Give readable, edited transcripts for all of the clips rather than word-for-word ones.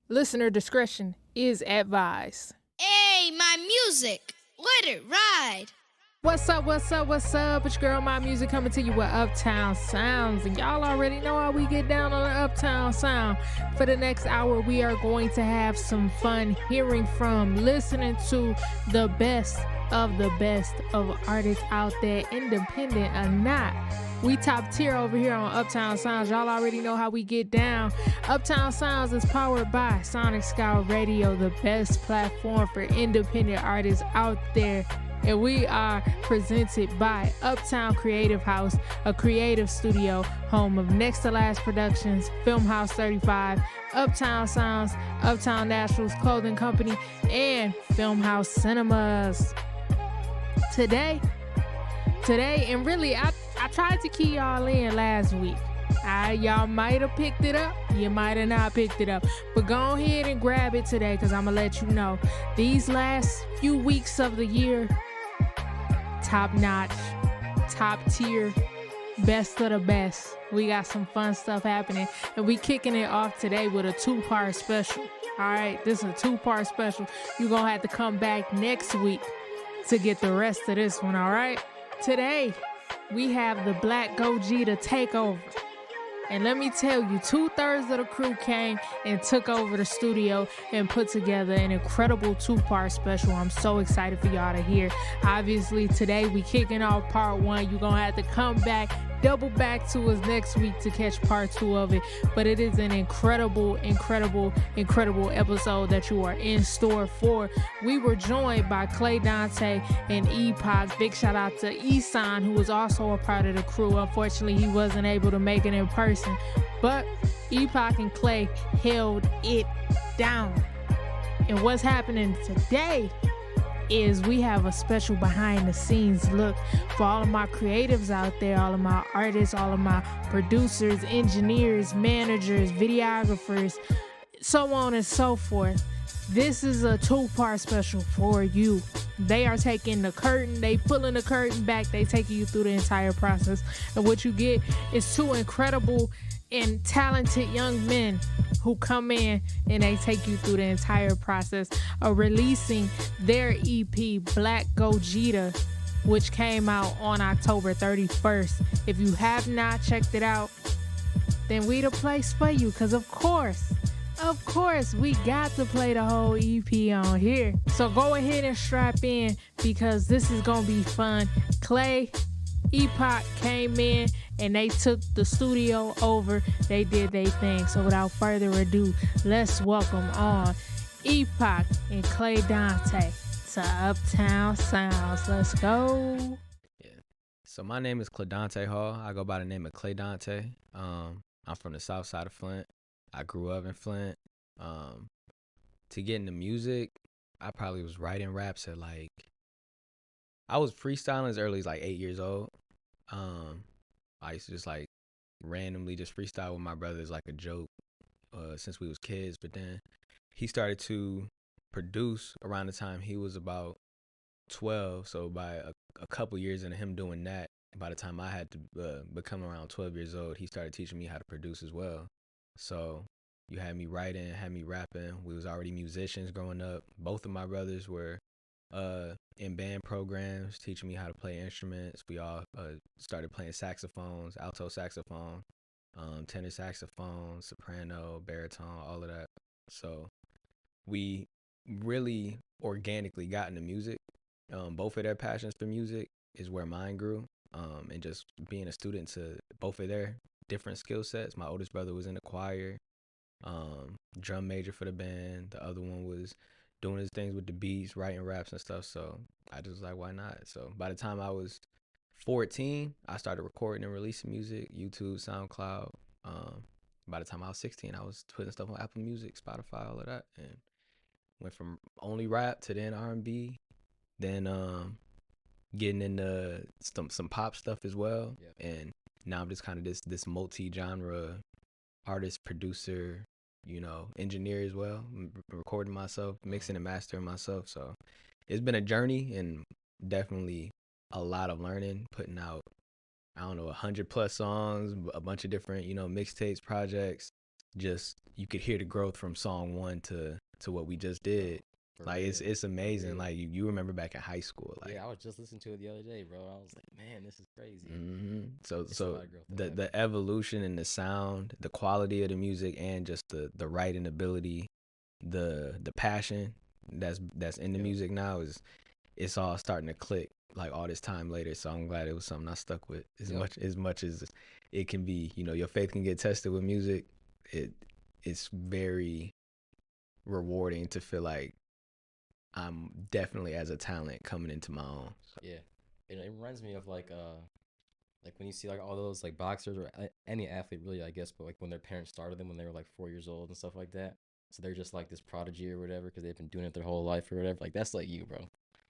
Listener discretion is advised. Hey, MAIMUXIC, let it ride. What's up? It's your girl, MAIMUXIC, coming to you with Uptown Sounds. And y'all already know how we get down on the Uptown Sound. For the next hour, we are going to have some fun hearing from, listening to the best of artists out there, independent or not. We top tier over here on Uptown Sounds. Y'all already know how we get down. Uptown Sounds is powered by Sonic Scout Radio, the best platform for independent artists out there. And we are presented by Uptown Creative House, a creative studio, home of Next to Last Productions, Film House 35, Uptown Sounds, Uptown Naturals Clothing Company, and Film House Cinemas. Today, and really, I tried to key y'all in last week. Y'all might have picked it up. You might have not picked it up. But go ahead and grab it today, because I'm going to let you know. These last few weeks of the year, top notch, top tier, best of the best. We got some fun stuff happening. And we kicking it off today with a 2-part special. All right, this is a 2-part special. You're going to have to come back next week to get the rest of this one, all right? Today, we have the Black Gogeta takeover. And let me tell you, 2/3 of the crew came and took over the studio and put together an incredible 2-part special. I'm so excited for y'all to hear. Obviously, today we kicking off part 1. You're going to have to come back, double back to us next week to catch part 2 of it. But it is an incredible episode that you are in store for. We were joined by Clay Dante and Epoch. Big shout out to Esan, who was also a part of the crew. Unfortunately, he wasn't able to make it in person. But Epoch and Clay held it down. And what's happening today is we have a special behind the scenes look for all of my creatives out there, all of my artists, all of my producers, engineers, managers, videographers, so on and so forth. This is a 2-part special for you. They are taking the curtain, they pulling the curtain back, they taking you through the entire process. And what you get is 2 incredible and talented young men who come in and they take you through the entire process of releasing their EP, Black Gogeta, which came out on October 31st. If you have not checked it out, then we the place for you, because of course, we got to play the whole EP on here. So go ahead and strap in, because this is going to be fun. Clay, Epoch came in and they took the studio over. They did their thing. So without further ado, let's welcome on Epoch and Clay Dante to Uptown Sounds. Let's go. Yeah. So my name is Cladante Hall. I go by the name of Clay Dante. I'm from the south side of Flint. I grew up in Flint. To get into music, I probably was writing raps at I was freestyling as early as 8 years old. I used to just randomly just freestyle with my brothers like a joke since we was kids. But then he started to produce around the time he was about 12. So by a couple years into him doing that, by the time I had to become around 12 years old, he started teaching me how to produce as well. So you had me writing, had me rapping. We was already musicians growing up. Both of my brothers were in band programs, teaching me how to play instruments. We all started playing saxophones, alto saxophone, tenor saxophone, soprano, baritone, all of that. So we really organically got into music. Both of their passions for music is where mine grew. And just being a student to both of their different skill sets. My oldest brother was in the choir, drum major for the band. The other one was doing his things with the beats, writing raps and stuff. So I just was like, why not? So by the time I was 14, I started recording and releasing music, YouTube, SoundCloud. By the time I was 16, I was putting stuff on Apple Music, Spotify, all of that, and went from only rap to then R&B, then getting into some pop stuff as well. Yeah. And now I'm just kind of this multi-genre artist, producer, engineer as well. I'm recording myself, mixing and mastering myself. So it's been a journey and definitely a lot of learning, putting out, 100+ songs, a bunch of different, mixtapes, projects, just you could hear the growth from song 1 to what we just did. Like it's amazing. Like you remember back in high school. Like, yeah, I was just listening to it the other day, bro. I was like, man, this is crazy. So the evolution in the sound, the quality of the music, and just the writing ability, the passion that's in the music now it's all starting to click like all this time later. So I'm glad it was something I stuck with as much as it can be. You know, your faith can get tested with music. It's very rewarding to feel like I'm definitely as a talent coming into my own. So. Yeah, it reminds me of like when you see like all those like boxers or any athlete really, I guess, but like when their parents started them when they were like 4 years old and stuff like that. So they're just like this prodigy or whatever because they've been doing it their whole life or whatever. Like that's like you, bro.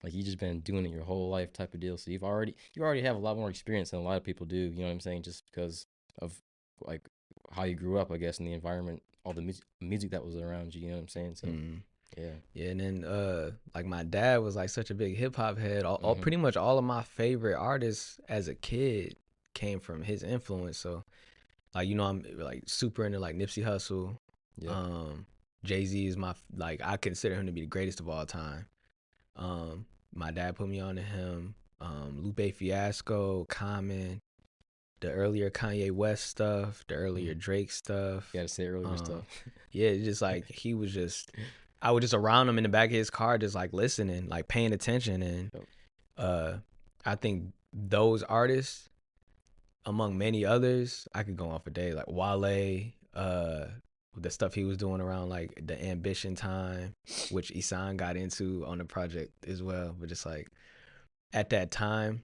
Like you just been doing it your whole life type of deal. So you already have a lot more experience than a lot of people do. You know what I'm saying? Just because of like how you grew up, I guess, in the environment, all the music that was around you. You know what I'm saying? So. Yeah, and then like my dad was like such a big hip hop head. All pretty much all of my favorite artists as a kid came from his influence. So, like I'm like super into like Nipsey Hussle. Yeah. Jay-Z is I consider him to be the greatest of all time. My dad put me on to him. Lupe Fiasco, Common, the earlier Kanye West stuff, the earlier Drake stuff. You gotta say earlier stuff. Yeah, it's just like he was just. I was just around him in the back of his car, just like listening, like paying attention, and I think those artists, among many others, I could go on for days. Like Wale, the stuff he was doing around like the Ambition time, which Isan got into on the project as well. But just like at that time,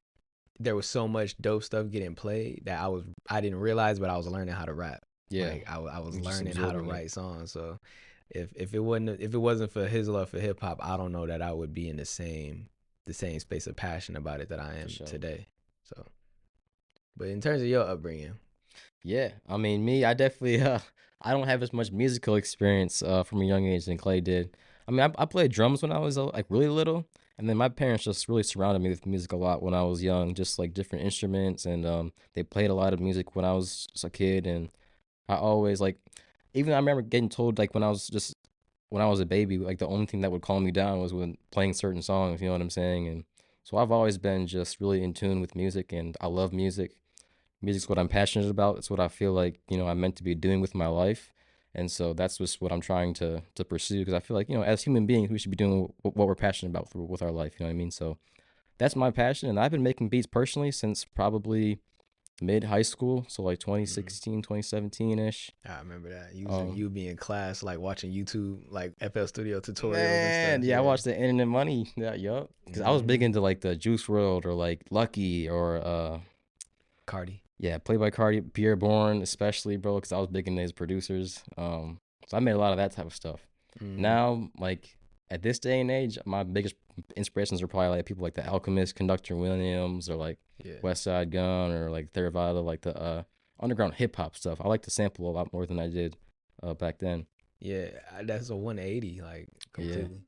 there was so much dope stuff getting played that I didn't realize, but I was learning how to rap. Yeah, like I was learning how to write songs. So. If it wasn't for his love for hip hop, I don't know that I would be in the same space of passion about it that I am today. So, but in terms of your upbringing, yeah, I mean I definitely I don't have as much musical experience from a young age than Clay did. I mean I played drums when I was like really little, and then my parents just really surrounded me with music a lot when I was young, just like different instruments, and they played a lot of music when I was just a kid, and I always like. Even I remember getting told like when I was a baby, like the only thing that would calm me down was when playing certain songs, you know what I'm saying? And so I've always been just really in tune with music, and I love music. Music's what I'm passionate about. It's what I feel like, I'm meant to be doing with my life. And so that's just what I'm trying to pursue, because I feel like, as human beings, we should be doing what we're passionate about with our life, you know what I mean? So that's my passion, and I've been making beats personally since probably mid high school, so like 2016, 2017-ish. I remember that. You be in class like watching YouTube, like FL Studio tutorials and stuff. Yeah, I watched the Internet Money. Yeah, yup. Because I was big into like the Juice WRLD or like Lucky or Cardi. Yeah, Playboy Cardi, Pierre Bourne especially, bro, because I was big into his producers. So I made a lot of that type of stuff. Now, like at this day and age, my biggest inspirations are probably like people like The Alchemist, Conductor Williams, or like West Side Gun, or like Theravada, like the underground hip hop stuff. I like to sample a lot more than I did back then. Yeah, that's a 180, like completely.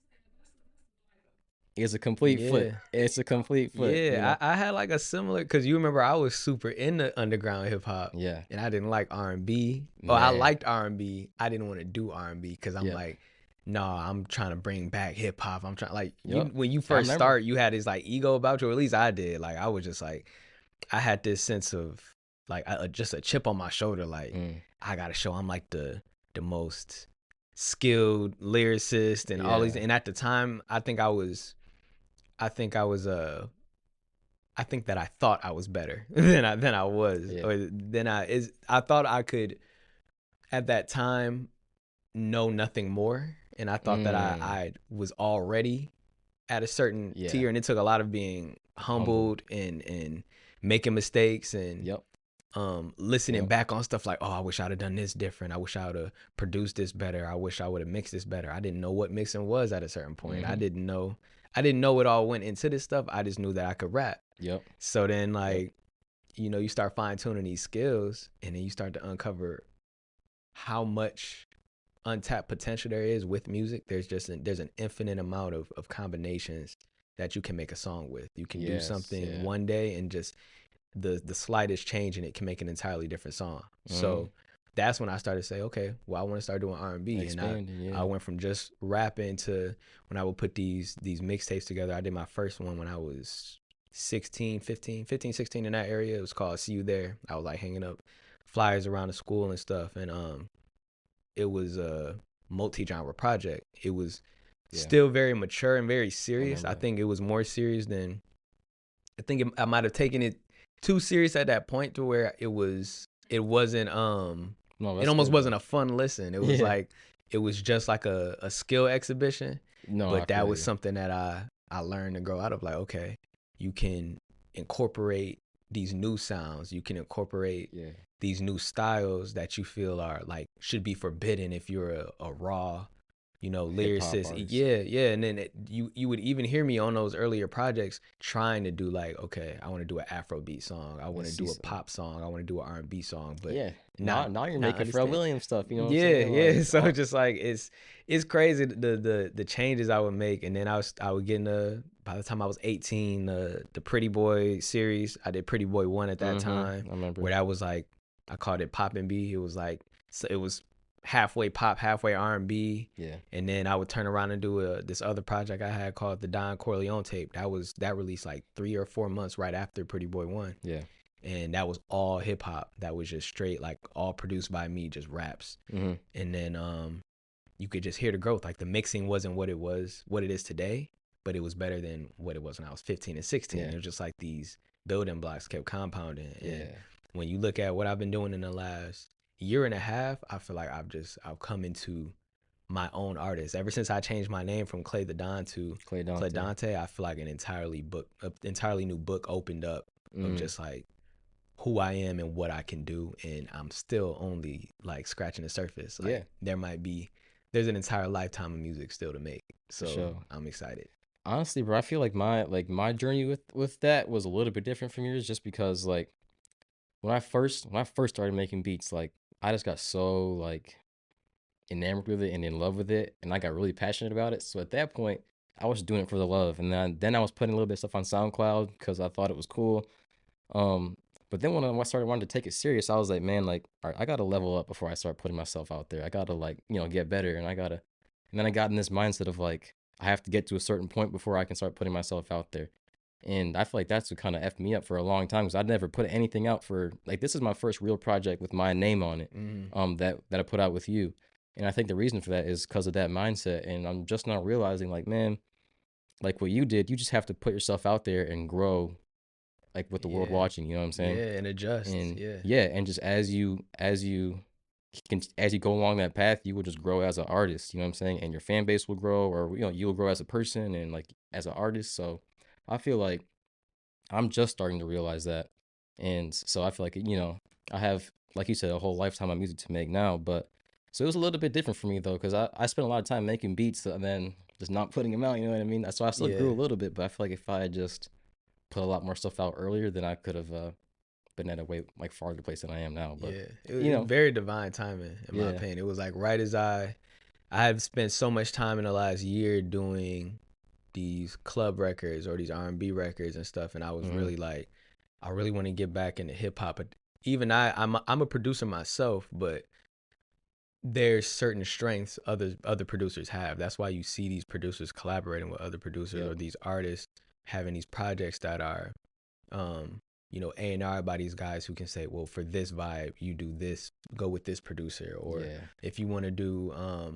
It's a complete flip. It's a complete flip. Yeah, I had like a similar, because you remember I was super into underground hip hop. Yeah. And I didn't like R&B. Oh, I liked R&B. I didn't want to do R&B because I'm like, no, I'm trying to bring back hip hop. I'm trying, like, when you first start, you had this like ego about you, or at least I did. Like, I was just like, I had this sense of like just a chip on my shoulder. Like, I got to show I'm like the most skilled lyricist and all these. And at the time, I think that I thought I was better than I was, or I thought I could at that time know nothing more, and I thought that I was already at a certain tier, and it took a lot of being humbled and making mistakes and listening back on stuff like, oh, I wish I'd have done this different. I wish I would have produced this better. I wish I would have mixed this better. I didn't know what mixing was at a certain point. I didn't know it all went into this stuff. I just knew that I could rap. So then like, you start fine tuning these skills, and then you start to uncover how much untapped potential there is with music. There's an infinite amount of combinations that you can make a song with. You can do something one day, and just the slightest change in it can make an entirely different song. So that's when I started to say, okay, well, I want to start doing R&B. Expanding, I went from just rapping to when I would put these mixtapes together. I did my first one when I was 16, 16 in that area. It was called See You There. I was like hanging up flyers around the school and stuff. And it was a multi-genre project. It was still very mature and very serious. I think it was more serious than, I might have taken it too serious at that point to where it wasn't it almost wasn't a fun listen. It was like, it was just like a skill exhibition. But that was something that I learned to grow out of. Like, okay, you can incorporate these new sounds. You can incorporate these new styles that you feel are like should be forbidden if you're a raw, lyricist. Yeah. And then you would even hear me on those earlier projects trying to do like, okay, I want to do an Afrobeat song. I want to do a pop song. I want to do an R&B song. But now you're making Pharrell Williams stuff. You know what I'm saying? Like, so just like it's crazy the changes I would make, and then I would get into, by the time I was 18, the Pretty Boy series. I did Pretty Boy 1 at that time. I remember. Where that was like, I called it Pop and B. It was like, so it was halfway pop, halfway R&B. Yeah. And then I would turn around and do this other project I had called the Don Corleone tape. That released like 3 or 4 months right after Pretty Boy 1. Yeah. And that was all hip hop. That was just straight, like all produced by me, just raps. Mm-hmm. And then you could just hear the growth. Like the mixing wasn't what it is today, but it was better than what it was when I was 15 and 16. Yeah. It was just like these building blocks kept compounding. And when you look at what I've been doing in the last year and a half, I feel like I've come into my own artist. Ever since I changed my name from Clay the Don to Clay Dante, I feel like an entirely new book opened up of just like who I am and what I can do, and I'm still only like scratching the surface. Like there's an entire lifetime of music still to make. So I'm excited. Honestly, bro, I feel like my journey with that was a little bit different from yours, just because like when I first started making beats, like I just got so like enamored with it and in love with it, and I got really passionate about it. So at that point, I was doing it for the love, and then I was putting a little bit of stuff on SoundCloud because I thought it was cool. But then when I started wanting to take it serious, I was like, man, like, all right, I gotta level up before I start putting myself out there. I gotta like, get better, and then I got in this mindset of like, I have to get to a certain point before I can start putting myself out there. And I feel like that's what kind of effed me up for a long time, because I'd never put anything out for, like, this is my first real project with my name on it, that I put out with you. And I think the reason for that is because of that mindset. And I'm just now realizing, like, man, like what you did, you just have to put yourself out there and grow, like with the world watching, you know what I'm saying? Yeah, and adjust. And and just as you go along that path, you will just grow as an artist, you know what I'm saying? And your fan base will grow, or you'll grow as a person and like as an artist. So I feel like I'm just starting to realize that. And so I feel like, I have, like you said, a whole lifetime of music to make now. But so it was a little bit different for me, though, because I spent a lot of time making beats and then just not putting them out, you know what I mean? So I still grew a little bit, but I feel like if I had just put a lot more stuff out earlier, then I could have been at a way like farther place than I am now. But it was very divine timing, in my opinion. It was like right as I have spent so much time in the last year doing these club records or these R&B records and stuff, and I was really like, I really want to get back into hip hop. But even I'm a producer myself, but there's certain strengths other producers have. That's why you see these producers collaborating with other producers or these artists having these projects that are A&R by these guys who can say, well, for this vibe you do this, go with this producer, or if you want to do a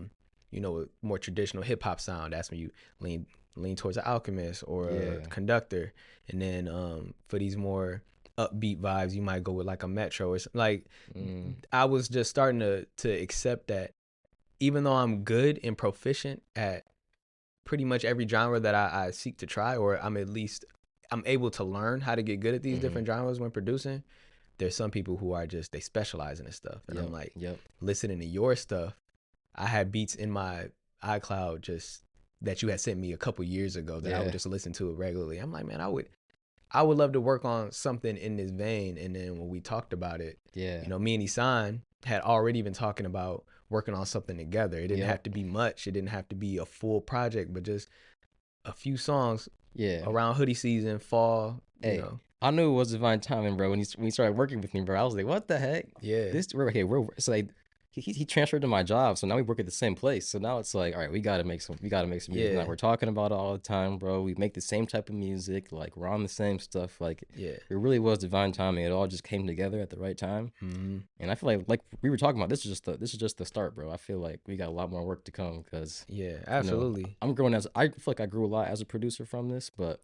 more traditional hip hop sound, that's when you lean towards an Alchemist or a Conductor. And then for these more upbeat vibes, you might go with like a Metro or something. Like I was just starting to accept that even though I'm good and proficient at pretty much every genre that I seek to try, or I'm able to learn how to get good at these different genres when producing, there's some people who are just, they specialize in this stuff. And I'm like, listening to your stuff, I had beats in my iCloud just that you had sent me a couple years ago that I would just listen to it regularly. I'm like, man, I would love to work on something in this vein. And then when we talked about it, me and Isan had already been talking about working on something together. It didn't have to be much. It didn't have to be a full project, but just a few songs around hoodie season, fall. I knew it was divine timing, bro. When he started working with me, bro, I was like, what the heck? Yeah. So like he transferred to my job, so now we work at the same place. So now it's like, all right, we gotta make some music. Yeah. Now we're talking about it all the time, bro. We make the same type of music, like we're on the same stuff. Like Yeah. it really was divine timing. It all just came together at the right time. And I feel like we were talking about, this is just the start, bro. I feel like we got a lot more work to come because Yeah, absolutely. You know, I'm growing I feel like I grew a lot as a producer from this, but.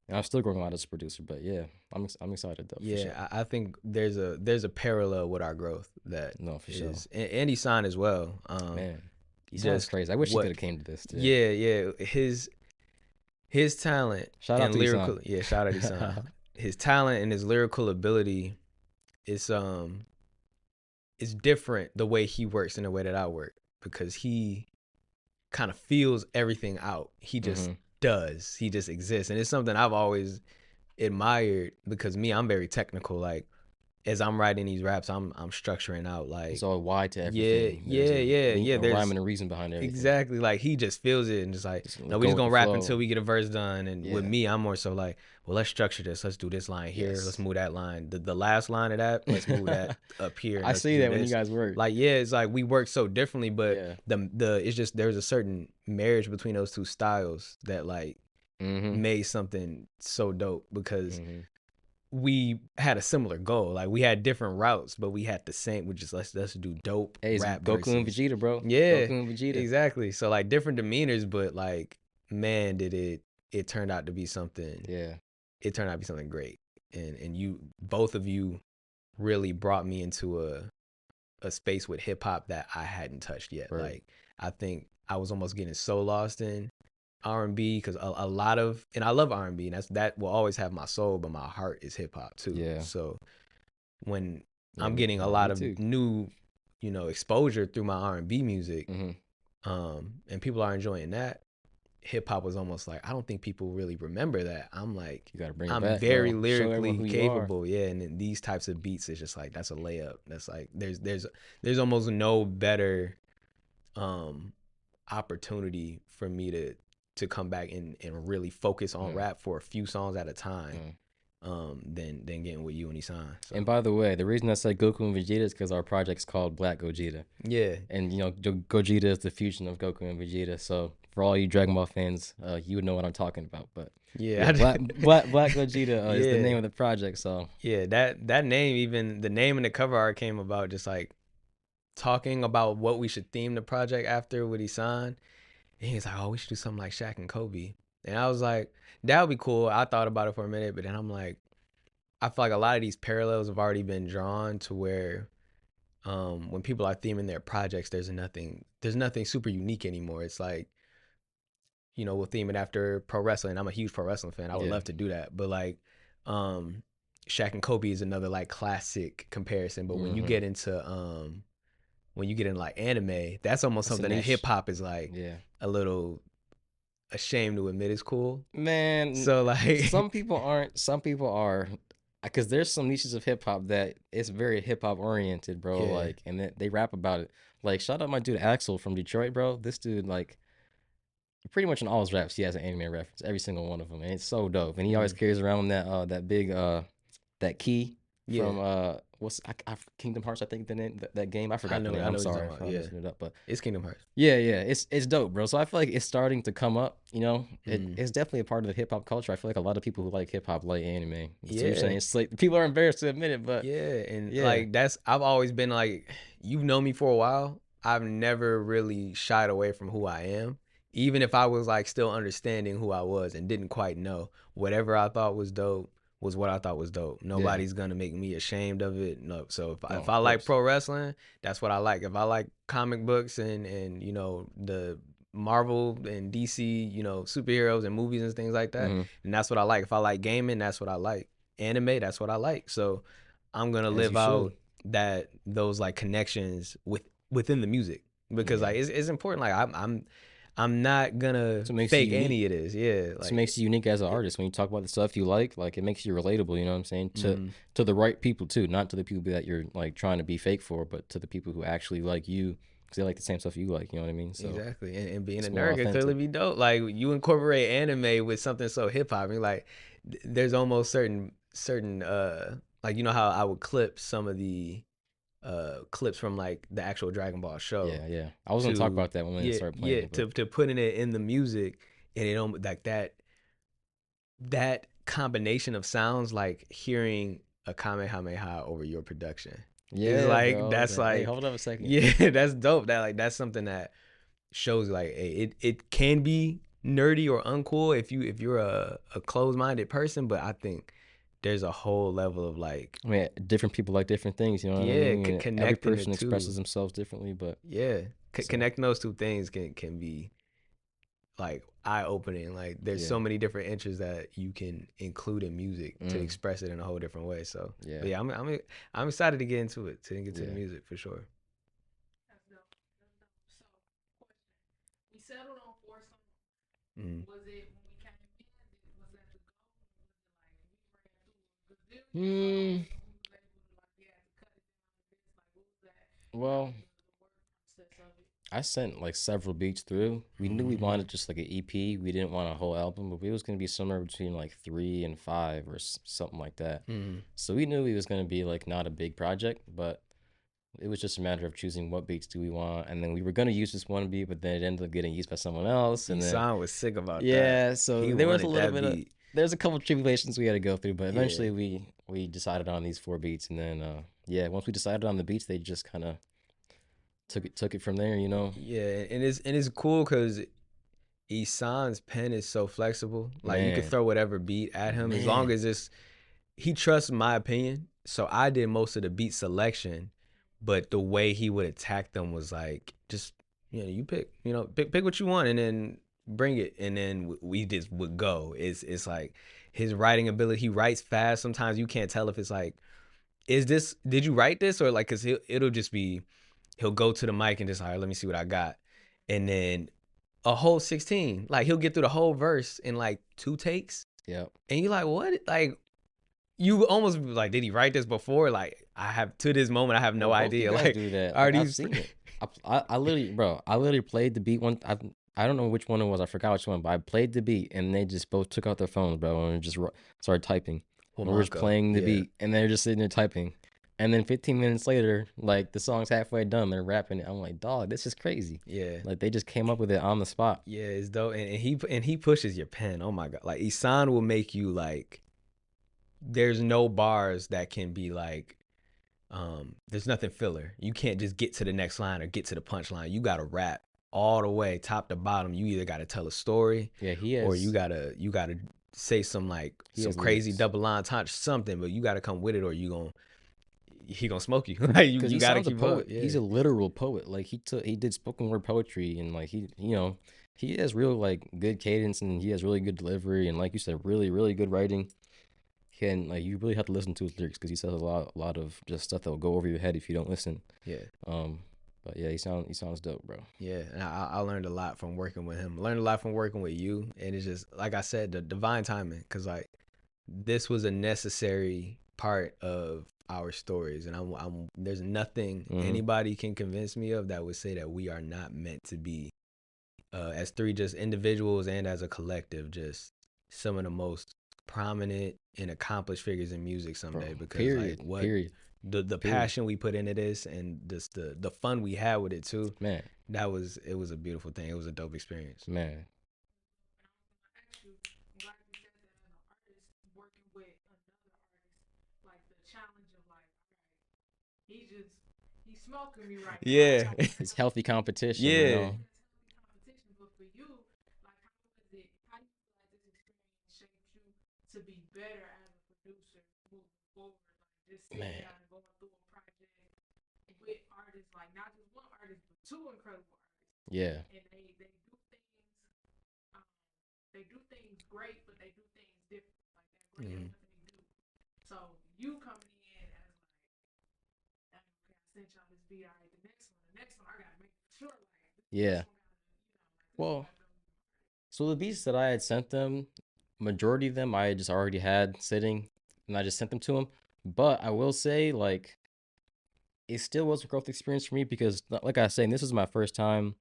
And I'm still growing a lot as a producer, but yeah, I'm excited though. Yeah, for sure. I think there's a parallel with our growth that No, for is, sure. and Esan as well. Man, he sounds crazy. I wish he could have came to this too. Yeah, his talent Shout out and to lyrical. Esan. Yeah, shout out to Esan. His talent and his lyrical ability is different the way he works and the way that I work, because he kind of feels everything out. He just does. He just exists, and it's something I've always admired, because I'm very technical. Like, as I'm writing these raps, I'm structuring out, like, it's all wide to everything. Yeah. There's a rhyme There's and a reason behind everything. exactly, like, he just feels it and just like, no, we go just with gonna the rap flow. until we get a verse done. And with Yeah. me, I'm more so like, well, let's structure this. Let's do this line here. Yes. Let's move that line. The last line of that, let's move that up here. And I let's see do that when you this. guys work. Like, yeah, it's like we work so differently, but Yeah. the it's just, there's a certain marriage between those two styles that like made something so dope, because we had a similar goal. Like, we had different routes, but we had the same, which is let's do dope rap Goku verses. and Vegeta, bro. Yeah, Goku and Vegeta. exactly. So like different demeanors, but like, man, did it turned out to be something. Yeah. It turned out to be something great, and you, both of you, really brought me into a space with hip hop that I hadn't touched yet. Right. Like, I think I was almost getting so lost in R&B, because a lot of, and I love R&B, and that will always have my soul, but my heart is hip hop too. Yeah. So when Yeah, I'm getting a me lot of too. new, exposure through my R&B music, Mm-hmm. and people are enjoying that, hip hop was almost like, I don't think people really remember that. I'm like, You gotta bring it I'm back, very bro. Show everyone lyrically who you capable. Yeah, and then these types of beats is just like, that's a layup. That's like, there's almost no better opportunity for me to come back and really focus on rap for a few songs at a time, than getting with you and Esan. So. And by the way, the reason I said Goku and Vegeta is because our project's called Black Gogeta. Yeah. And, Gogeta is the fusion of Goku and Vegeta. So for all you Dragon Ball fans, you would know what I'm talking about. But yeah, Black Gogeta is the name of the project. So yeah, that name, even the name and the cover art came about just like talking about what we should theme the project after with Esan. And he was like, oh, we should do something like Shaq and Kobe. And I was like, that would be cool. I thought about it for a minute, but then I'm like, I feel like a lot of these parallels have already been drawn to where when people are theming their projects, there's nothing super unique anymore. It's like, we'll theme it after pro wrestling. I'm a huge pro wrestling fan. I would love to do that. But like, Shaq and Kobe is another like classic comparison. But when you get into like anime, that's almost something that hip hop is like a little ashamed to admit is cool. Man, so like some people are, because there's some niches of hip hop that it's very hip hop oriented, bro. Yeah. Like, and they rap about it. Like, shout out my dude Axel from Detroit, bro. This dude, like, pretty much in all his raps, he has an anime reference, every single one of them, and it's so dope. And he always carries around that big that key from Kingdom Hearts, I think the name that game. I forgot the name. I'm sorry if I'm messing it up, but it's Kingdom Hearts. Yeah, it's dope, bro. So I feel like it's starting to come up. It's definitely a part of the hip hop culture. I feel like a lot of people who like hip hop like anime. So you're saying it's like people are embarrassed to admit it, but like I've always been like, you've known me for a while. I've never really shied away from who I am. Even if I was like still understanding who I was and didn't quite know, whatever I thought was dope was what I thought was dope. Nobody's gonna make me ashamed of it. No. So if I like pro wrestling, that's what I like. If I like comic books and the Marvel and DC, superheroes and movies and things like that, and that's what I like. If I like gaming, that's what I like. Anime, that's what I like. So I'm gonna live out those like connections within the music, because like it's important. Like I'm not gonna fake any of this. Yeah. Like, it makes you unique as an artist. When you talk about the stuff you like it makes you relatable, you know what I'm saying? To the right people too, not to the people that you're like trying to be fake for, but to the people who actually like you because they like the same stuff you like, you know what I mean? So exactly. And being a nerd can clearly be dope. Like, you incorporate anime with something so hip hop, and like there's almost certain certain like you know how I would clip some of the clips from like the actual Dragon Ball show Yeah. I was gonna talk to about that when it started playing, but to putting it in the music, and it don't like that combination of sounds, like hearing a Kamehameha over your production is yeah, like bro. that's Hey, like hold up a second. yeah, that's dope. That like that's something that shows like it can be nerdy or uncool if you're a closed-minded person, but I think there's a whole level of like I mean, different people like different things, you know what I yeah, mean? And every connecting the person two. expresses themselves differently, but Yeah, so connecting those two things can be like eye-opening. Like there's yeah. so many different interests that you can include in music to Mm, express it in a whole different way. So, yeah, but yeah, I'm excited to get into it, to get to the yeah. music for sure. That's dope. That's dope. So, question: we settled on 4 songs. Mm. Was it when we came in? Was that the goal? Or was it like we ran through a gazillion Hmm. songs, so we was able to like we had to cut it down to this? Like, what was that? Well, The work process of it. I sent like several beats through. We knew we Mm-hmm. wanted just like an EP. We didn't want a whole album, but it was gonna be somewhere between like 3 and 5 or something like that. Mm-hmm. So we knew it was gonna be like not a big project, but it was just a matter of choosing what beats do we want, and then we were gonna use this one beat, but then it ended up getting used by someone else, and then Isan was sick about that. yeah, so He there was a wanted little that bit of beat. there's a couple of tribulations we had to go through, but Yeah. eventually we decided on these 4 beats, and then yeah, once we decided on the beats, they just kind of took it from there, you know. Yeah, and it's cool because Isan's pen is so flexible. Like you could Man, throw whatever beat at him as long man, as it's he trusts my opinion. So I did most of the beat selection, but the way he would attack them was like just you pick, pick what you want and then bring it, and then we just would go. It's like his writing ability. He writes fast. Sometimes you can't tell if it's like, did you write this, or like, cause it'll just be he'll go to the mic and just, all right, let me see what I got, and then a whole 16, like he'll get through the whole verse in like 2 takes, yep. and you're like, what? Like you almost like, did he write this before? Like I have to this moment, I have Bro, no both you idea. guys Like do that. are Like I've these? seen it. I literally, bro, I literally played the beat one. I don't know which one it was. I forgot which one, but I played the beat, and they just both took out their phones, bro, and just started typing. Well, And we're just Monko, playing the yeah, beat, and they're just sitting there typing. And then 15 minutes later, like the song's halfway done, they're rapping it. I'm like, dog, this is crazy. yeah. Like they just came up with it on the spot. Yeah, it's dope, and he pushes your pen. Oh my god, like Isan will make you like, there's no bars that can be like, there's nothing filler. You can't just get to the next line or get to the punchline. You gotta rap all the way, top to bottom. You either gotta tell a story, Yeah, or you gotta say some like he some has crazy lyrics. double line touch something, but you gotta come with it, or he gonna smoke you. Like Because you he gotta sounds a keep up. poet. Yeah, He's a literal poet. Like he did spoken word poetry, and like he has real like good cadence, and he has really good delivery, and like you said, really really good writing. And like you really have to listen to his lyrics because he says a lot of just stuff that will go over your head if you don't listen. yeah. Um, but yeah, he sounds dope, bro. Yeah, and I learned a lot from working with him. Learned a lot from working with you, and it's just like I said, the divine timing. Cause like this was a necessary part of our stories, and I'm there's nothing Hmm. anybody can convince me of that would say that we are not meant to be, as three just individuals and as a collective, just some of the most prominent and accomplished figures in music Bro. someday. Because like Period. what Period. the Period. passion we put into this, and just the fun we had with it too, Man, it was a beautiful thing. It was a dope experience. man. And I was gonna ask you, I'm glad you said that as an artist working with another artist, like the challenge of like, all right, he's smoking me right now. Yeah. It's healthy competition, you Yeah. know. That's healthy competition, but for you, like how was it? How do you feel like this experience shaped you to be better as a producer moving forward? Like just sitting Man. down and going through a project with artists, like not just one artist, but two incredible artists, Yeah. and um, they do things great, but they do things different, like they're great at Mhm. what they do. So you coming in as like, okay, I sent y'all this beat, all right, the next one, I gotta make sure like Yeah. this one gotta, Well, like this one gotta go. so the beats that I had sent them, majority of them I just already had sitting, and I just sent them to them. But I will say, like, it still was a growth experience for me because, like I was saying, this was my first time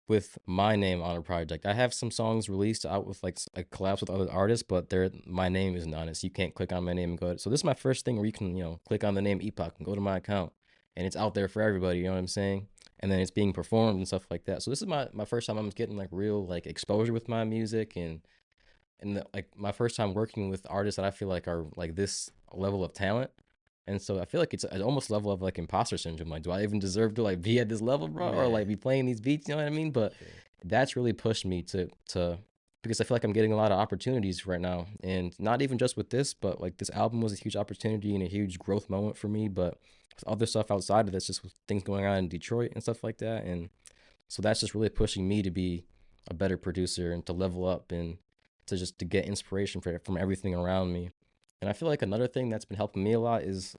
with my name on a project. I have some songs released out with like collabs with other artists, but my name isn't on it. So you can't click on my name and go. So this is my first thing where you can, click on the name Epoch and go to my account, and it's out there for everybody. You know what I'm saying? And then it's being performed and stuff like that. So this is my first time I'm getting like real like exposure with my music, and like my first time working with artists that I feel like are like this level of talent. And so I feel like it's almost level of like imposter syndrome. Like, do I even deserve to like be at this level, bro? Or like be playing these beats, you know what I mean? But that's really pushed me to because I feel like I'm getting a lot of opportunities right now. And not even just with this, but like this album was a huge opportunity and a huge growth moment for me. But with other stuff outside of this, just with things going on in Detroit and stuff like that. And so that's just really pushing me to be a better producer and to level up and to get inspiration from everything around me. And I feel like another thing that's been helping me a lot is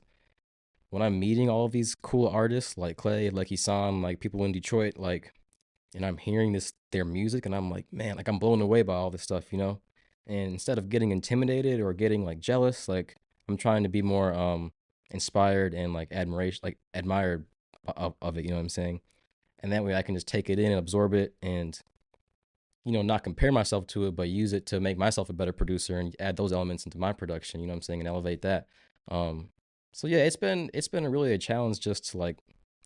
when I'm meeting all of these cool artists like Clay, like Isan, like people in Detroit, like, and I'm hearing their music, and I'm like, man, like I'm blown away by all this stuff, And instead of getting intimidated or getting like jealous, like I'm trying to be more inspired and like admired of it, you know what I'm saying? And that way I can just take it in and absorb it and not compare myself to it, but use it to make myself a better producer and add those elements into my production, you know what I'm saying, and elevate that. So yeah, it's been really a challenge just to like,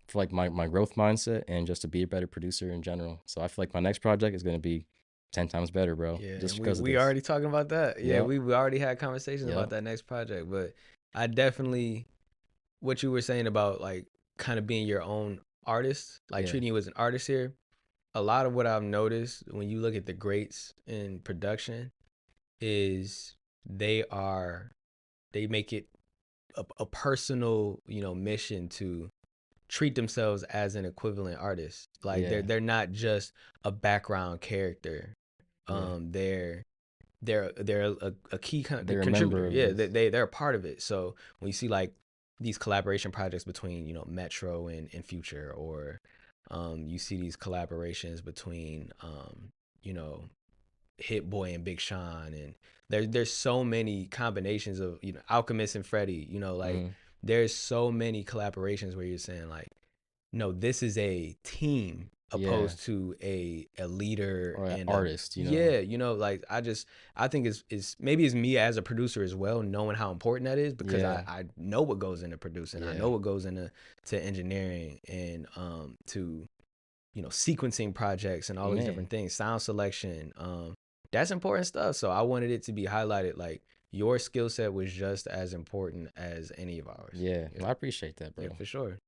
for like my growth mindset and just to be a better producer in general. So I feel like my next project is going to be 10 times better, bro. Yeah, just because we already talking about that. Yeah, we already had conversations Yep. about that next project, but I definitely, what you were saying about like kind of being your own artist, like treating you as an artist here. A lot of what I've noticed when you look at the greats in production is they make it a personal, mission to treat themselves as an equivalent artist. Like they're not just a background character. They're a key contributor. Yeah, they're a part of it. So when you see like these collaboration projects between Metro and Future, or you see these collaborations between Hit Boy and Big Sean, and there's so many combinations of Alchemist and Freddie, there's so many collaborations where you're saying like, no, this is a team opposed to a leader or an and artist, like I think it's maybe it's me as a producer as well, knowing how important that is, because I know what goes into producing. I know what goes into engineering and to sequencing projects and all these different things, sound selection, that's important stuff. So I wanted it to be highlighted, like your skill set was just as important as any of ours. I appreciate that, bro. Yeah, for sure.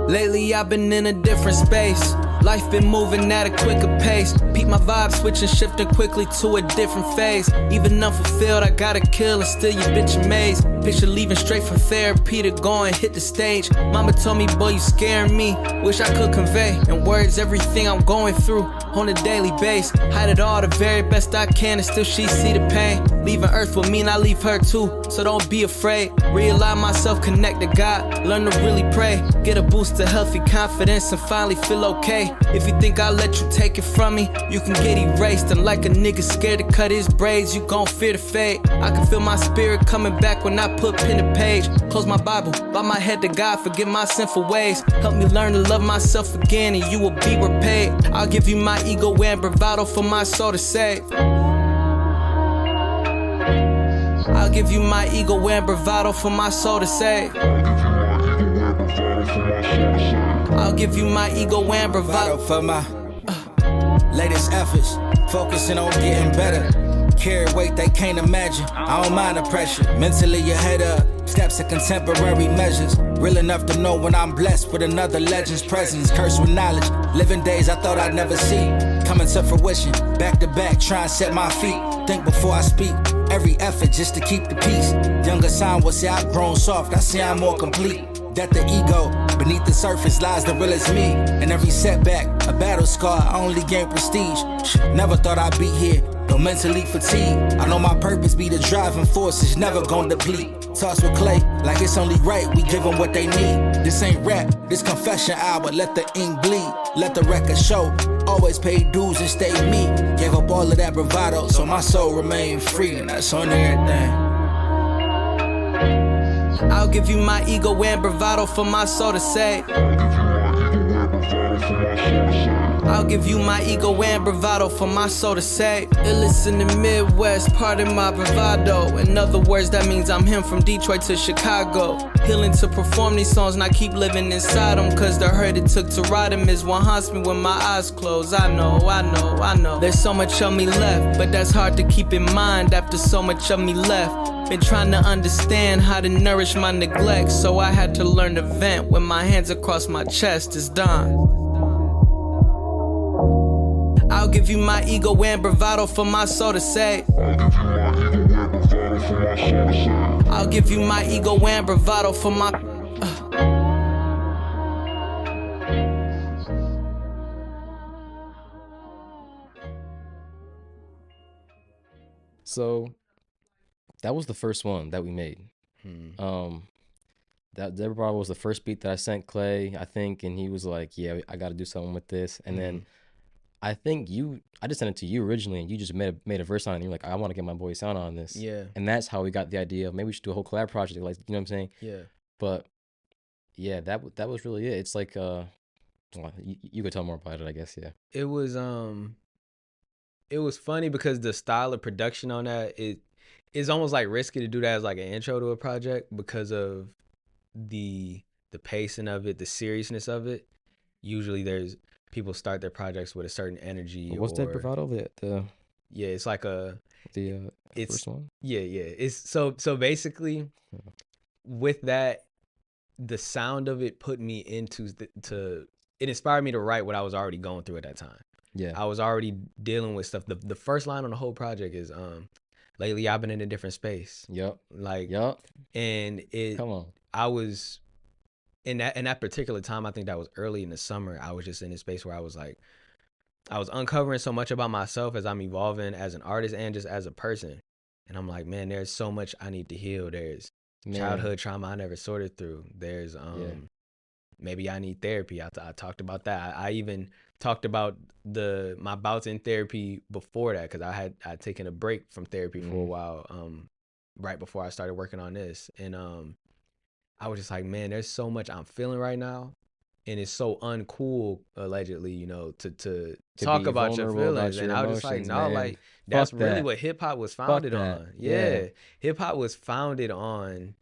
Lately I've been in a different space. Life been moving at a quicker pace. Peep my vibe switching, shifting quickly to a different phase. Even unfulfilled, I gotta kill and still you bitch amazed. Picture leaving straight from therapy to go and hit the stage. Mama told me, boy, you scaring me. Wish I could convey in words everything I'm going through on a daily base. Hide it all the very best I can and still she see the pain. Leaving earth will mean I leave her too, so don't be afraid. Realign myself, connect to God, learn to really pray. Get a boost to healthy confidence and finally feel okay. If you think I'll let you take it from me, you can get erased. And like a nigga scared to cut his braids, you gon' fear the fate. I can feel my spirit coming back when I put pen to page. Close my Bible, bow my head to God, forgive my sinful ways. Help me learn to love myself again and you will be repaid. I'll give you my ego and bravado for my soul to save. I'll give you my ego and bravado for my soul to save. I'll give you my ego and bravado for my latest efforts. Focusing on getting better. Carry weight they can't imagine. I don't mind the pressure. Mentally your head up. Steps of contemporary measures. Real enough to know when I'm blessed with another legend's presence. Cursed with knowledge. Living days I thought I'd never see. Coming to fruition. Back to back, try and set my feet. Think before I speak. Every effort just to keep the peace. Younger sign will say I've grown soft. I say I'm more complete. That the ego, beneath the surface lies the realest me. And every setback, a battle scar, I only gain prestige. Never thought I'd be here, though mentally fatigued. I know my purpose be the driving force, is never gon' deplete. Toss with clay, like it's only right, we give them what they need. This ain't rap, this confession hour, let the ink bleed. Let the record show, Always paid dues and stayed me. Gave up all of that bravado, so my soul remained free, and that's on everything. I'll give you my ego and bravado for my soul to say. I'll give you my ego and bravado for my soul to say. Illest in the Midwest, pardon my bravado. In other words, that means I'm him from Detroit to Chicago. Healing to perform these songs and I keep living inside them, cause the hurt it took to write them is what haunts me when my eyes close. I know. There's so much of me left, but that's hard to keep in mind after so much of me left. Been trying to understand how to nourish my neglect, so I had to learn to vent when my hands across my chest is done. I'll give you my ego and bravado for my soul to say. I'll give you my ego and bravado for my... So that was the first one that we made. That Deborah was the first beat that I sent Clay, I think, and he was like, yeah, I got to do something with this. And then I think I just sent it to you originally, and you just made a verse on it, and you're like, I want to get my boy Sound on this. Yeah. And that's how we got the idea of maybe we should do a whole collab project, like, you know what I'm saying? Yeah. But yeah, that was really it. It's like, well, you could tell more about it, I guess, yeah. It was funny because the style of production on that, it's almost like risky to do that as like an intro to a project because of the pacing of it, the seriousness of it. Usually there's people start their projects with a certain energy. What's that bravado? Yeah, it's like it's first one. Yeah. It's so basically with that, the sound of it put me into it inspired me to write what I was already going through at that time. Yeah, I was already dealing with stuff. The first line on the whole project is lately I've been in a different space. Yep. And it come on. I was in that particular time, I think that was early in the summer, I was just in a space where I was uncovering so much about myself as I'm evolving as an artist and just as a person. And I'm like, man, there's so much I need to heal. There's childhood trauma I never sorted through. There's maybe I need therapy. I talked about that. I even talked about my bouts in therapy before that, because I'd taken a break from therapy for a while, right before I started working on this. And I was just like, man, there's so much I'm feeling right now, and it's so uncool, allegedly, to talk about your feelings. And I was just like, no, like that's really what hip hop was founded on. Yeah. Hip hop was founded on,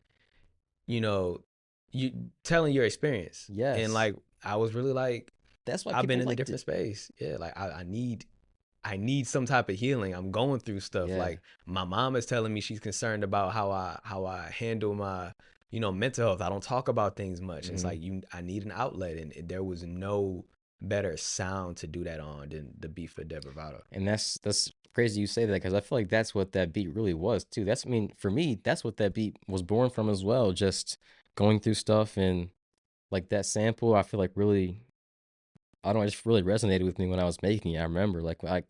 you telling your experience. Yes. And like I was really like, that's why I've been in a different space. Yeah, like I need some type of healing. I'm going through stuff. Yeah. Like my mom is telling me she's concerned about how I handle my mental health. I don't talk about things much. It's like I need an outlet, and there was no better sound to do that on than the beat for Deborah. And that's crazy you say that, because I feel like that's what that beat really was too. For me, that's what that beat was born from as well. Just going through stuff, and like that sample, I feel like really, I don't know, it just really resonated with me when I was making it. I remember I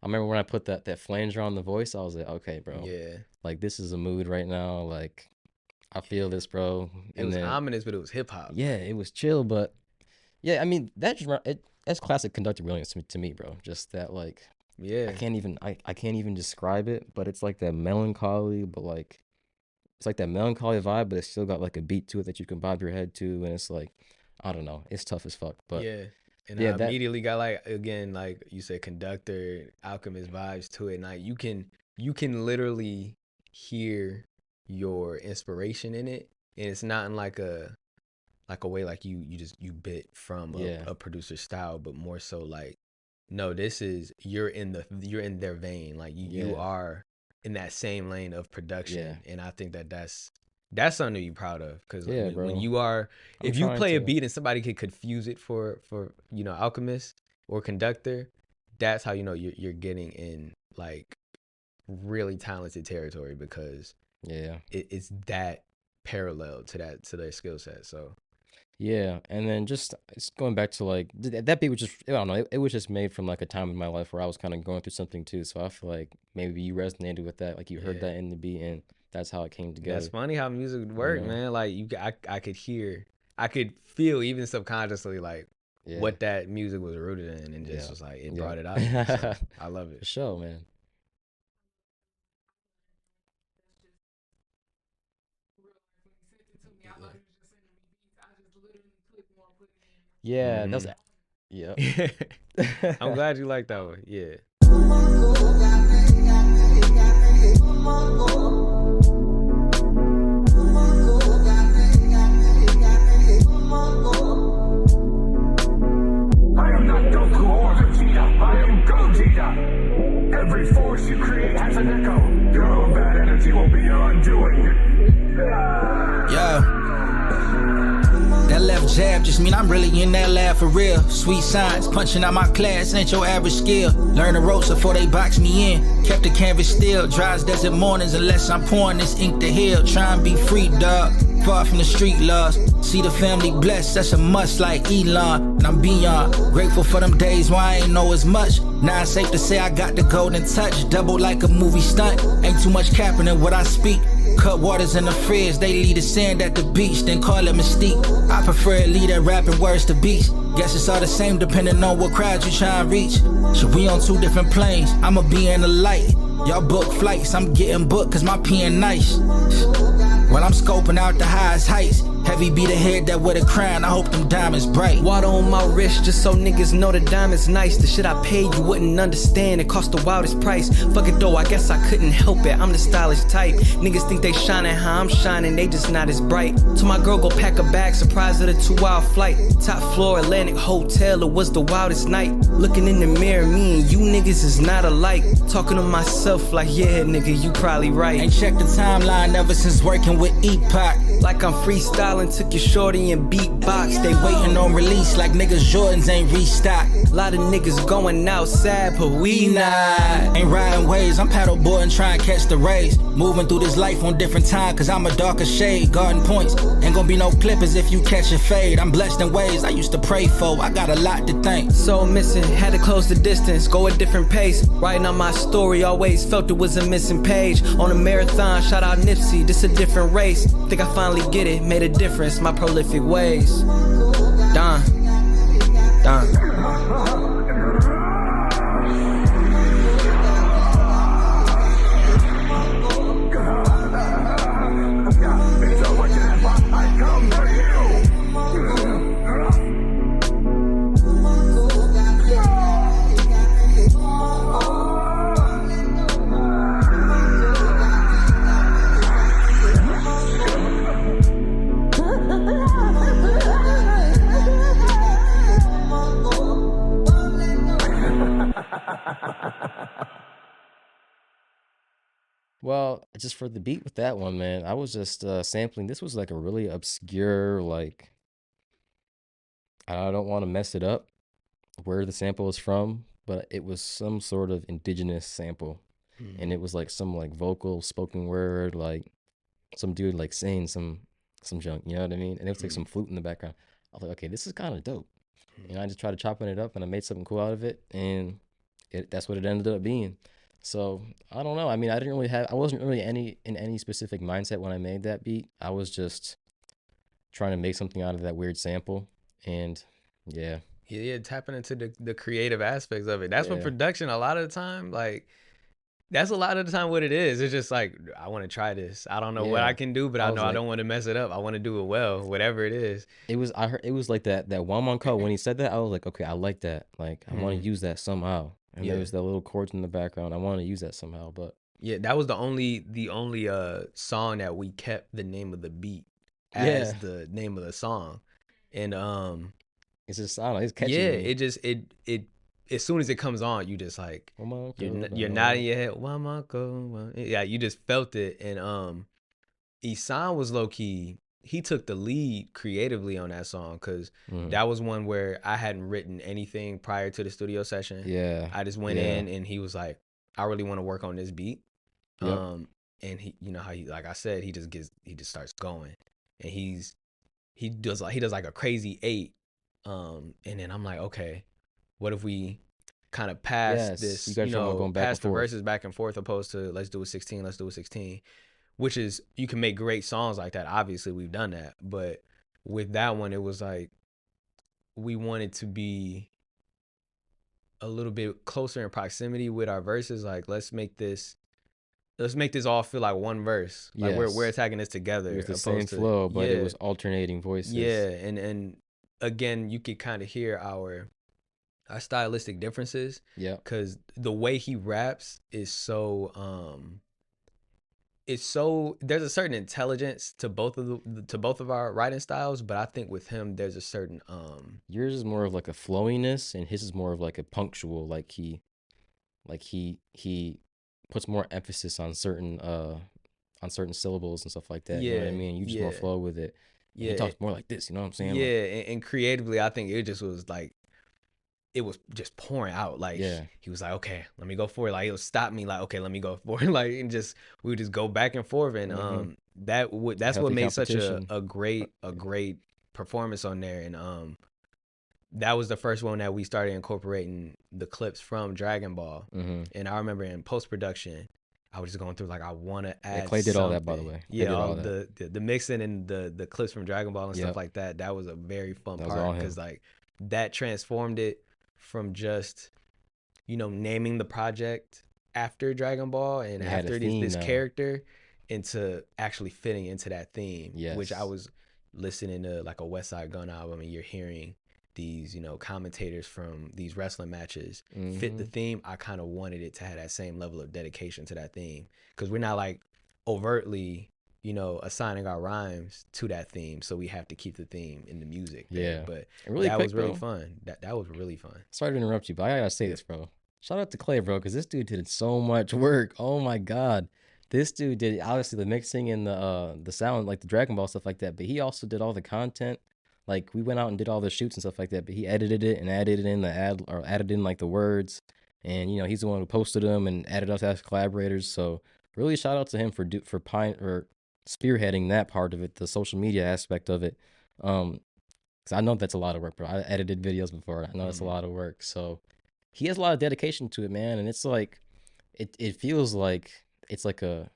remember when I put that flanger on the voice, I was like, okay, bro. Yeah. Like this is a mood right now. Like I feel this, bro. It was ominous, but it was hip hop. Yeah, it was chill, but yeah, I mean that's classic conductor brilliance to me, bro. Just that, like, yeah, I can't even describe it, but it's like that melancholy, but like it's like that melancholy vibe, but it's still got like a beat to it that you can bob your head to, and it's like, I don't know, it's tough as fuck, but yeah. And I immediately got, like, again, like you said, conductor, alchemist vibes to it, and like you can literally hear your inspiration in it, and it's not in like a way like you bit from a producer's style, but more so like, no, this is you're in their vein, like you are in that same lane of production. And I think that's something to be proud of, because when you are, if you play a beat and somebody could confuse it for alchemist or conductor, that's how you're getting in like really talented territory, because it's that parallel to their skill set. So yeah. And then just going back to like that beat was just, I don't know, it was just made from like a time in my life where I was kind of going through something too, so I feel like maybe you resonated with that, like you heard that in the beat, and that's how it came together. That's funny how music works, man. Like I could feel even subconsciously, like what that music was rooted in, and just was like, it brought it out. So I love it. For sure, man. Yeah, that's yeah. I'm glad you like that one. Yeah. I am not Goku or Vegeta. I am Gogeta. Every force you create has an echo. Your own bad energy will be your undoing. Yeah. That left jab just mean I'm really in that lab for real. Sweet science, punching out my class ain't your average skill. Learn the ropes before they box me in. Kept the canvas still, dries desert mornings unless I'm pouring this ink to heal. Try and be free, dog. Far from the street laws. See the family blessed, that's a must like Elon. And I'm beyond grateful for them days where I ain't know as much. Now it's safe to say I got the golden touch. Double like a movie stunt. Ain't too much capping in what I speak. Cut waters in the fridge, they leave the sand at the beach, then call it mystique. I prefer to leave that rapping words to beats. Guess it's all the same depending on what crowd you try and reach. So we on two different planes, I'ma be in the light. Y'all book flights, I'm getting booked cause my pen nice. While I'm scoping out the highest heights. Heavy be the head that wear the crown, I hope them diamonds bright. Water on my wrist just so niggas know the diamond's nice. The shit I paid you wouldn't understand, it cost the wildest price. Fuck it though, I guess I couldn't help it, I'm the stylish type. Niggas think they shining how I'm shining, they just not as bright. To my girl go pack a bag, surprise of the 2-hour flight. Top floor Atlantic Hotel, it was the wildest night. Looking in the mirror, me and you niggas is not alike. Talking to myself like, yeah nigga, you probably right. Ain't checked the timeline ever since working with Epoch. Like I'm freestyling, took your shorty and beatbox. They waiting on release like niggas Jordans ain't restocked. Lot of niggas going outside, but we not. Ain't riding waves, I'm paddleboarding trying to catch the rays. Moving through this life on different time cause I'm a darker shade. Garden points, ain't gonna be no clippers if you catch a fade. I'm blessed in ways I used to pray for, I got a lot to thank. So missing, had to close the distance, go a different pace. Writing on my story, always felt it was a missing page. On a marathon, shout out Nipsey, this a different race. Think I finally get it, made a difference, my prolific ways. Done. Well, just for the beat with that one, man, I was just sampling. This was like a really obscure, like, I don't want to mess it up where the sample was from, but it was some sort of indigenous sample. And it was like some like vocal spoken word, like some dude like saying some junk, you know what I mean? And it was like some flute in the background. I was like, okay, this is kind of dope. You know, I just tried chopping it up and I made something cool out of it, and that's what it ended up being. So I don't know. I mean, I wasn't really in any specific mindset when I made that beat. I was just trying to make something out of that weird sample, and yeah, tapping into the creative aspects of it. That's what production a lot of the time, like, that's a lot of the time what it is. It's just like, I want to try this. I don't know what I can do, but I know I don't want to mess it up. I want to do it well, whatever it is. It was like that one man code when he said that. I was like, okay, I like that. Like, I want to use that somehow. And there was that little chords in the background. I want to use that somehow, but yeah, that was the only song that we kept the name of the beat as the name of the song, and it's just, I don't know, it's catchy. Yeah, it as soon as it comes on, you just like you're nodding your head. Yeah, you just felt it, and Isan was low key. He took the lead creatively on that song because that was one where I hadn't written anything prior to the studio session. Yeah, I just went in and he was like, I really want to work on this beat. Yep. And he, you know how he, like I said, he just starts going, and he does like a crazy 8. And then I'm like, okay, what if we kind of pass this, going back pass and the forth. verses back and forth, opposed to let's do a 16, which is, you can make great songs like that. Obviously we've done that, but with that one, it was like, we wanted to be a little bit closer in proximity with our verses. Like, let's make this all feel like one verse. Like we're Yes. attacking this together. It was the opposed same flow, but it yeah, was alternating voices. yeah, and again, you could kind of hear our stylistic differences. Yeah. Because the way he raps is so it's so, there's a certain intelligence to both of our writing styles, but I think with him there's a certain Yours is more of like a flowiness, and his is more of like a punctual. Like he puts more emphasis on certain syllables and stuff like that. You know what I Yeah, mean? You just more yeah, flow with it. And he yeah, talks more like this. You know what I'm saying? yeah, Like, and creatively I think it just was like, it was just pouring out. Like yeah. he was like, okay, let me go forward. Like he'll stop me. Like, okay, let me go forward. Like, and we would just go back and forth. And Mhm. that's Healthy what made such competition. a great performance on there. And that was the first one that we started incorporating the clips from Dragon Ball. Mhm. And I remember in post production, I was just going through like, I want to add. Clay did all that, by the something. way. Clay Yeah, did all all that. the mixing and the clips from Dragon Ball and Yep. stuff like that. That was a very fun That was all part him. because like that transformed it from just, naming the project after Dragon Ball and It had a after theme this now. character into actually fitting into that theme. Which I Yes. was listening to like a West Side Gun album, and you're hearing these, commentators from these wrestling matches fit the Mhm. theme. I kind of wanted it to have that same level of dedication to that theme, because we're not like overtly, assigning our rhymes to that theme, so we have to keep the theme in the music there. Yeah. But And really that quick, was really bro. fun. That was really fun. Sorry to interrupt you, but I gotta say this, bro. Shout out to Clay, bro, because this dude did so much work. Oh my God. This dude did obviously the mixing and the sound, like the Dragon Ball stuff like that, but he also did all the content. Like we went out and did all the shoots and stuff like that, but he edited it and added in added in like the words. And he's the one who posted them and added us as collaborators. So really shout out to him for spearheading that part of it, the social media aspect of it. Because I know that's a lot of work, bro. I edited videos before. I know that's a lot of work. So he has a lot of dedication to it, man. And it's like, it feels like it's like a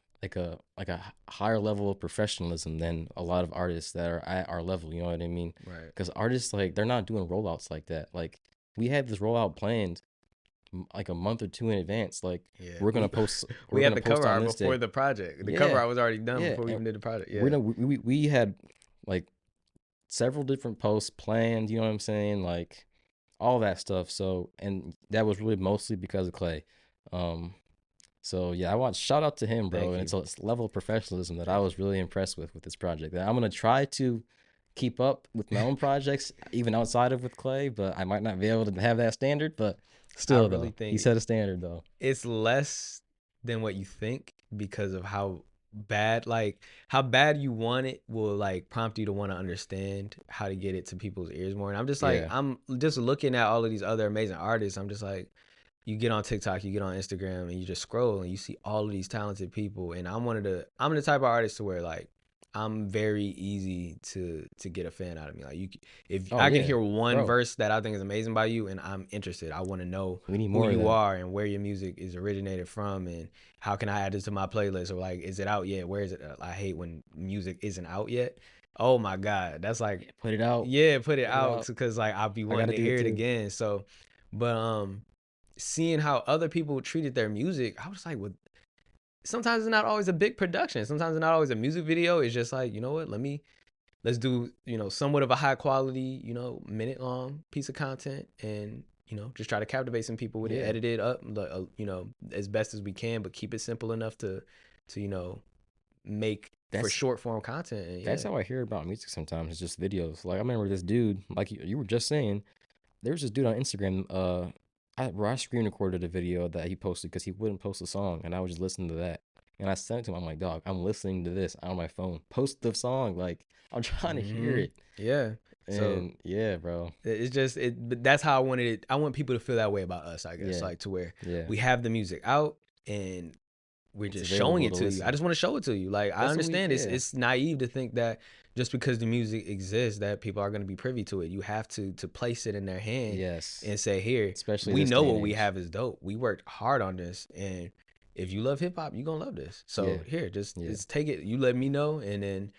higher level of professionalism than a lot of artists that are at our level. You know what I mean? Right. Because artists, like, they're not doing rollouts like that. Like, we had this rollout planned like a month or two in advance. Like, Yeah. we're gonna post. We we're had gonna the post cover on art this before day. the project. The Yeah. cover art was already done Yeah, before we and even did the project. Yeah. we had like several different posts planned. You know what I'm saying? Like all that stuff. So, and that was really mostly because of Clay. So yeah, I want shout out to him, bro. Thank And it's you. a level of professionalism that I was really impressed with this project. And I'm gonna try to keep up with my own projects, even outside of with Clay, but I might not be able to have that standard. But still, really though, think he set a standard though. It's less than what you think because of how bad you want it will like prompt you to want to understand how to get it to people's ears more. And I'm just like, Yeah. I'm just looking at all of these other amazing artists. I'm just like, you get on TikTok, you get on Instagram, and you just scroll and you see all of these talented people. And I'm the type of artist to where like I'm very easy to get a fan out of me. Like if Oh, I can yeah, hear one bro. verse that I think is amazing by you, and I'm interested. I want to know We need who more of you that. are and where your music is originated from, and how can I add this to my playlist, or like, is it out yet? Where is it? I hate when music isn't out yet. Oh my God, that's like, Put it out. yeah, put it Put it out, out. because like I'll be I wanting gotta to do it hear it too. again. So, but seeing how other people treated their music, I was like, well, sometimes it's not always a big production. Sometimes it's not always a music video. It's just like, you know what? Let's do, somewhat of a high quality, minute long piece of content, and, just try to captivate some people with it, Yeah. edit it up, as best as we can, but keep it simple enough to make for That's- short form content. And, That's how I hear about music sometimes. It's just videos. Like I remember this dude, like you were just saying, there was this dude on Instagram, where I screen recorded a video that he posted because he wouldn't post a song, and I was just listening to that. And I sent it to him. I'm like, dog, I'm listening to this on my phone. Post the song. Like, I'm trying to hear it. Yeah. So And yeah, bro. it's just but that's how I wanted it. I want people to feel that way about us, I guess. Yeah. Like to where Yeah. we have the music out and we're It's just showing it available to to you. I listen. just want to show it to you. Like, I That's what we- understand yeah. it's naive to think that just because the music exists that people are going to be privy to it. You have to place it in their hand Yes. and say, here, Especially we this know day and what we age. have is dope. We worked hard on this, and if you love hip hop, you're going to love this. So Yeah. here, just Yeah. take it. You let me know, and then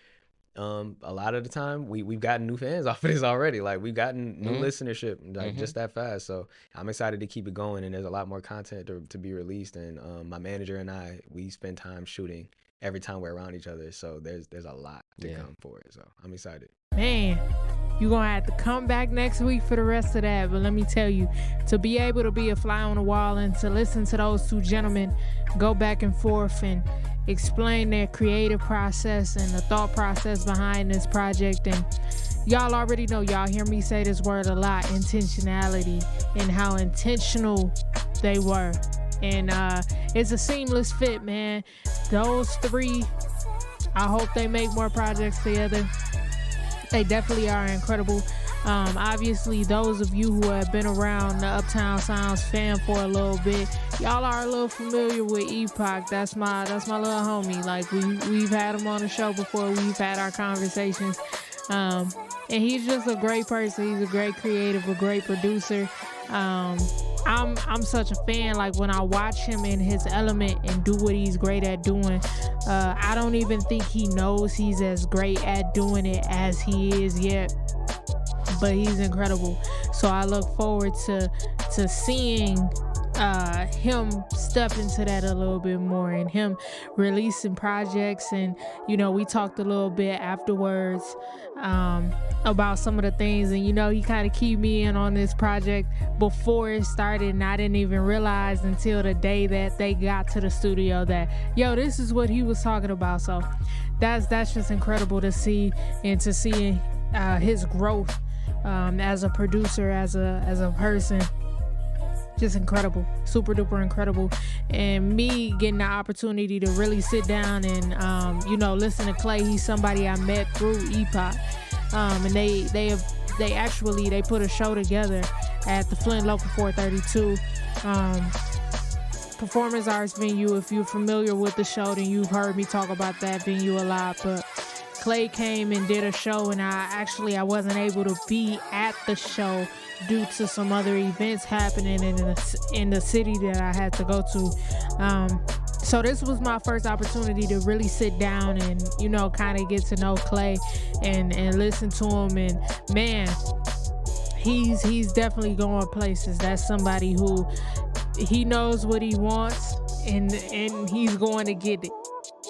a lot of the time we've gotten new fans off of this already. Like we've gotten new listenership like just that fast. So I'm excited to keep it going, and there's a lot more content to be released. And my manager and we spend time shooting every time we're around each other. So there's a lot to come for it. So I'm excited. Man, you're going to have to come back next week for the rest of that. But let me tell you, to be able to be a fly on the wall and to listen to those two gentlemen go back and forth and explain their creative process and the thought process behind this project. And y'all already know, y'all hear me say this word a lot, intentionality, and how intentional they were. And it's a seamless fit, man. Those three, I hope they make more projects together. They definitely are incredible. Obviously, those of you who have been around the Uptown Sounds fam for a little bit, y'all are a little familiar with Epoch. That's my little homie. Like we've had him on the show before. We've had our conversations. And he's just a great person. He's a great creative, a great producer. I'm such a fan. Like when I watch him in his element and do what he's great at doing, I don't even think he knows he's as great at doing it as he is yet. But he's incredible. So I look forward to seeing him step into that a little bit more, and him releasing projects. And we talked a little bit afterwards about some of the things, and he kind of keyed me in on this project before it started, and I didn't even realize until the day that they got to the studio that this is what he was talking about. So that's just incredible to see, and to see his growth as a producer, as a person. Just incredible, super duper incredible. And me getting the opportunity to really sit down and listen to Clay. He's somebody I met through Epoch, and they actually put a show together at the Flint Local 432 performance arts venue. If you're familiar with the show, then you've heard me talk about that venue a lot. But Clay came and did a show, and I wasn't able to be at the show due to some other events happening in the city that I had to go to. So this was my first opportunity to really sit down and kind of get to know Clay and listen to him. And man, he's definitely going places. That's somebody who he knows what he wants, and he's going to get it.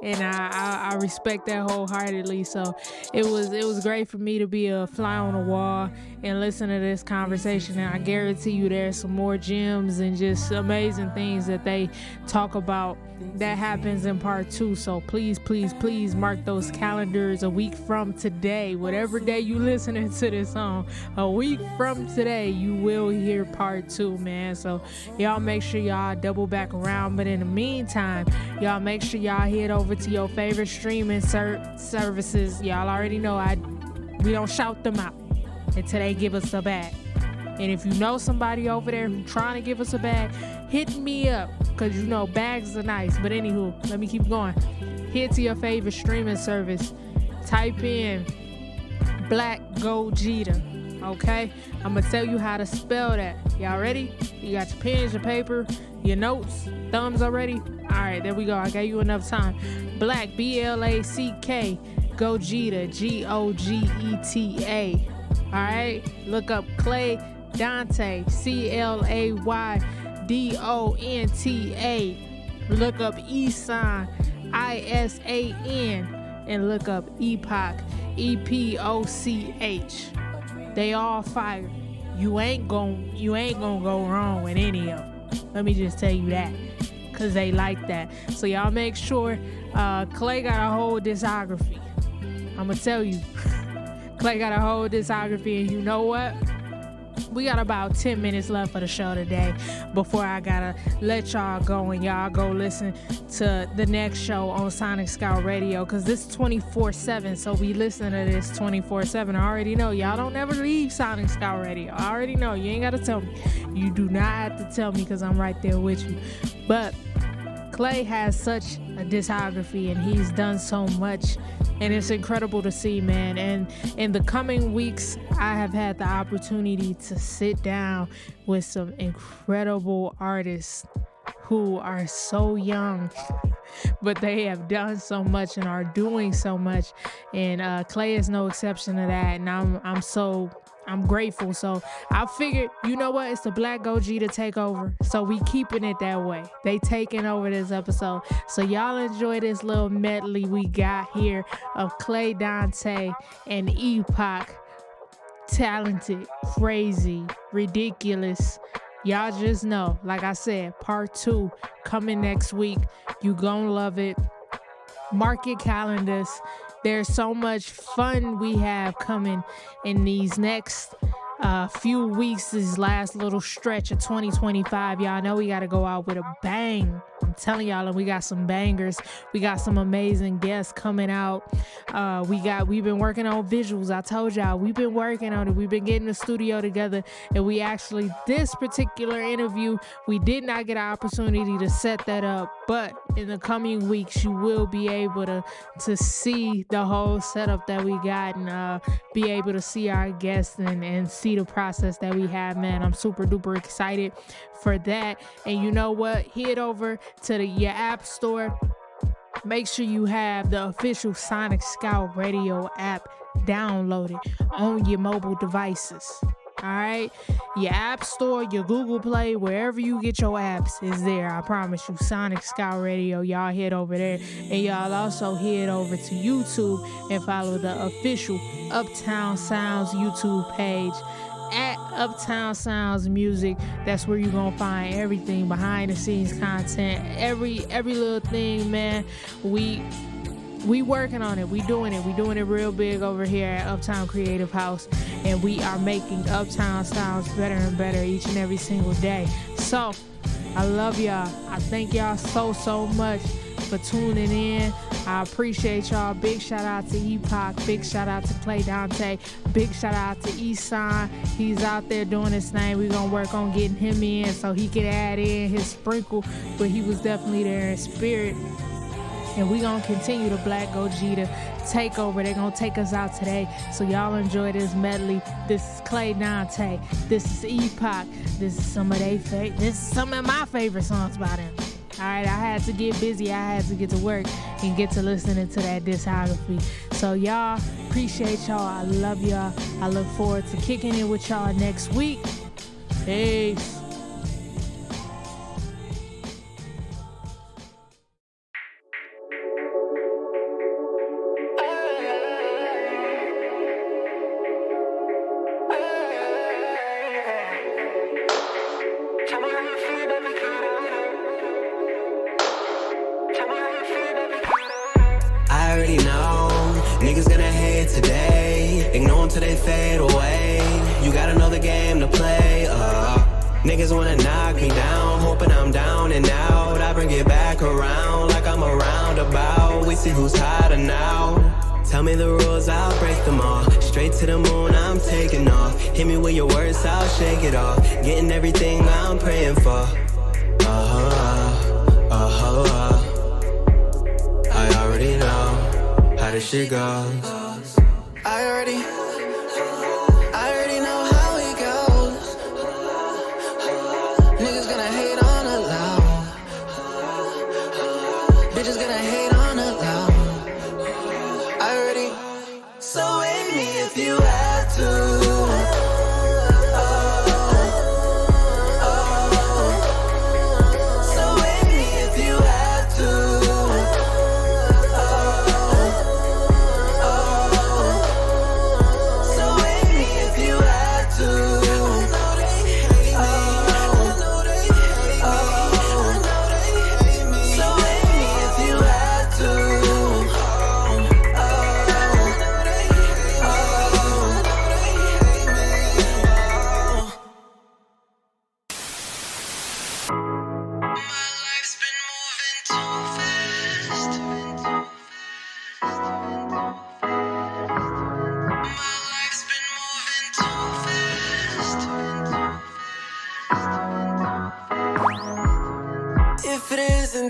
And I respect that wholeheartedly. So it was great for me to be a fly on the wall and listen to this conversation. And I guarantee you there's some more gems and just amazing things that they talk about that happens in part 2. So please, please, please mark those calendars a week from today. Whatever day you listening to this song, a week from today, you will hear part 2, man. So y'all make sure y'all double back around. But in the meantime, y'all make sure y'all head over to your favorite streaming services. Y'all already know we don't shout them out until they give us a bag. And if you know somebody over there who's trying to give us a bag, hit me up, because bags are nice. But anywho, let me keep going. Head to your favorite streaming service. Type in Black Gogeta. Okay? I'm going to tell you how to spell that. Y'all ready? You got your pens, your paper, your notes, thumbs already? All right, there we go. I gave you enough time. Black, Black, Gogeta, Gogeta. All right? Look up Clay Dante, ClayDonta. Look up Isan, Isan, and look up Epoch, Epoch. They all fire. You ain't gonna go wrong with any of them. Let me just tell you that, cause they like that. So y'all make sure. Clay got a whole discography. I'ma tell you, Clay got a whole discography, and you know what? We got about 10 minutes left for the show today before I gotta let y'all go, and y'all go listen to the next show on Sonic Scout Radio, because this is 24/7, so we listen to this 24/7. I already know y'all don't never leave Sonic Scout Radio. I already know. You ain't gotta tell me. You do not have to tell me, because I'm right there with you. But Clay has such a discography, and he's done so much, and it's incredible to see, man. And in the coming weeks, I have had the opportunity to sit down with some incredible artists who are so young, but they have done so much and are doing so much. And Clay is no exception to that. And I'm grateful. So I figured, you know what? It's the Black OG to take over. So we keeping it that way. They taking over this episode. So y'all enjoy this little medley we got here of Clay Dante and Epoch. Talented, crazy, ridiculous. Y'all just know, like I said, part 2 coming next week. You gonna love it. Mark your calendars. There's so much fun we have coming in these next few weeks, this last little stretch of 2025. Y'all know we got to go out with a bang. I'm telling y'all, we got some bangers. We got some amazing guests coming out. We've been working on visuals. I told y'all, we've been working on it. We've been getting the studio together, and we actually, this particular interview, we did not get an opportunity to set that up, but in the coming weeks, you will be able to see the whole setup that we got and be able to see our guests and see the process that we have, man. I'm super duper excited for that. And you know what? Head over to your app store. Make sure you have the official Sonic Scout Radio app downloaded on your mobile devices. All right, your app store, your Google Play, wherever you get your apps is there. I promise you. Sonic Scout Radio. Y'all head over there, and y'all also head over to YouTube and follow the official Uptown Sounds YouTube page at Uptown Sounds Music. That's where you're gonna find everything, behind the scenes content, every little thing, man. We working on it. We doing it real big over here at Uptown Creative House, and we are making Uptown Sounds better and better each and every single day. So I love y'all. I thank y'all so much for tuning in. I appreciate y'all. Big shout out to Epoch. Big shout out to Clay Dante. Big shout out to Esan. He's out there doing his thing. We're gonna work on getting him in so he can add in his sprinkle, but he was definitely there in spirit. And we're going to continue the Black OG to take over. They're going to take us out today. So y'all enjoy this medley. This is Clay Dante. This is Epoch. This is some of my favorite songs by them. All right, I had to get busy. I had to get to work and get to listening to that discography. So y'all, appreciate y'all. I love y'all. I look forward to kicking it with y'all next week. Peace. Till they fade away. You gotta know the game to play. Niggas wanna knock me down, hoping I'm down and out. I bring it back around like I'm a roundabout. We see who's hotter now. Tell me the rules, I'll break them all. Straight to the moon, I'm taking off. Hit me with your words, I'll shake it off. Getting everything I'm praying for. I already know how this shit goes. I already know how it goes. Niggas gonna hate on the loud. Bitches gonna hate on the loud. I already. So hate me if you have to.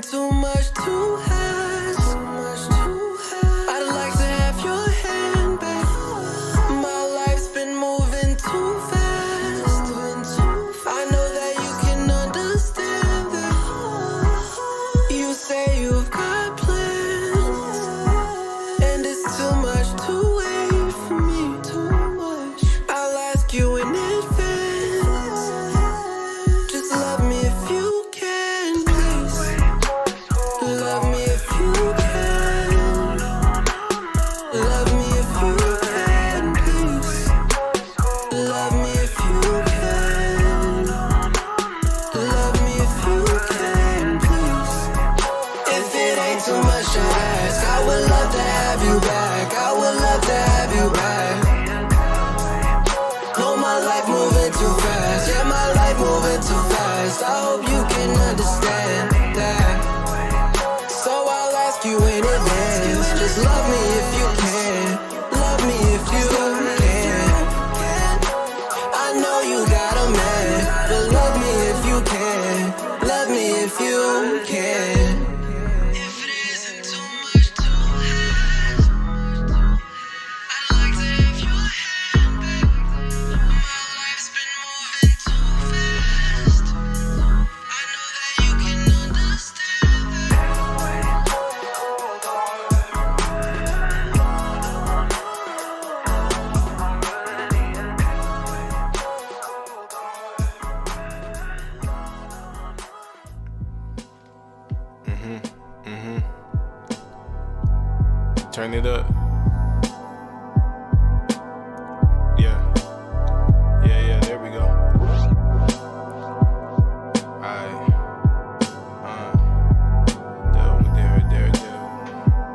Too much to ask. I'd like to have your hand back. My life's been moving too fast. I know that you can understand that. Love me if you can, please. Love me if you can. Love me if you can, please. If it ain't too much to ask, I would love to have you back. I would love to have you back. Know my life moving too fast. Yeah, my life moving too fast. I hope you can understand that. So I'll ask you in advance. Just love me if you can. Love me if you can. I know you got a man, but love me if you can. Love me if you can. If it isn't too much to ask, I'd like to have your hand back. My life's been moving too fast. I know that you can understand that. Turn it up. Yeah, there we go. Alright.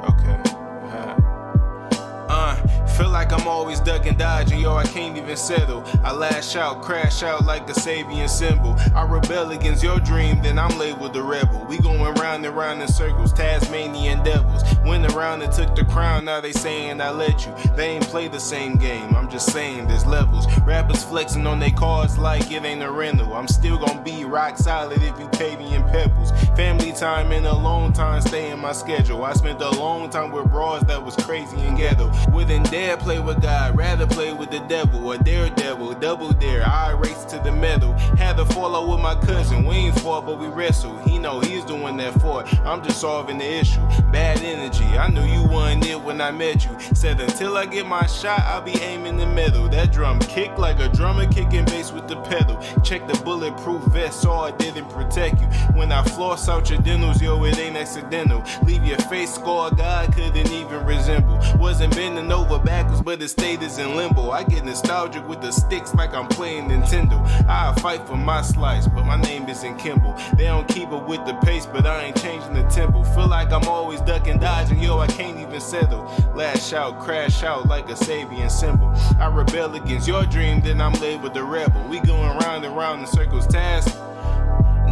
Okay. Feel like I'm always ducking, dodging, yo, I can't even settle. I lash out, crash out like a Sabian symbol. I rebel against your dream, then I'm labeled a rebel. We going round and round in circles, Tasmanian devils. Went around and took the crown, now they saying I let you. They ain't play the same game, I'm just saying there's levels. Rappers flexing on their cars like it ain't a rental. I'm still gonna be rock solid if you pay me in pebbles. Family time and alone time stay in my schedule. I spent a long time with bras that was crazy and ghetto. Wouldn't dare play with God, rather play with the devil. A daredevil, double dare, I race to the medal. Had to fall out with my cousin, we ain't fought but we wrestled. He know he's the one that fought, I'm just solving the issue. Bad energy, I knew you wasn't it when I met you. Said until I get my shot, I'll be aiming the middle. That drum kick like a drummer kicking bass with the pedal. Check the bulletproof vest so I didn't protect you. When I floss out your dentals, yo, it ain't accidental. Leave your face scar, God couldn't even resemble. Wasn't bending over backwards, but the state is in limbo. I get nostalgic with the sticks like I'm playing Nintendo. I fight for my slice, but my name isn't Kimball. They don't keep up with the pace, but I ain't changing the tempo. Feel like I'm always ducking, dodging, yo, I can't even settle. Lash out, crash out like a Sabian symbol. I rebel against your dream, then I'm labeled a rebel. We going round and round in circles, task.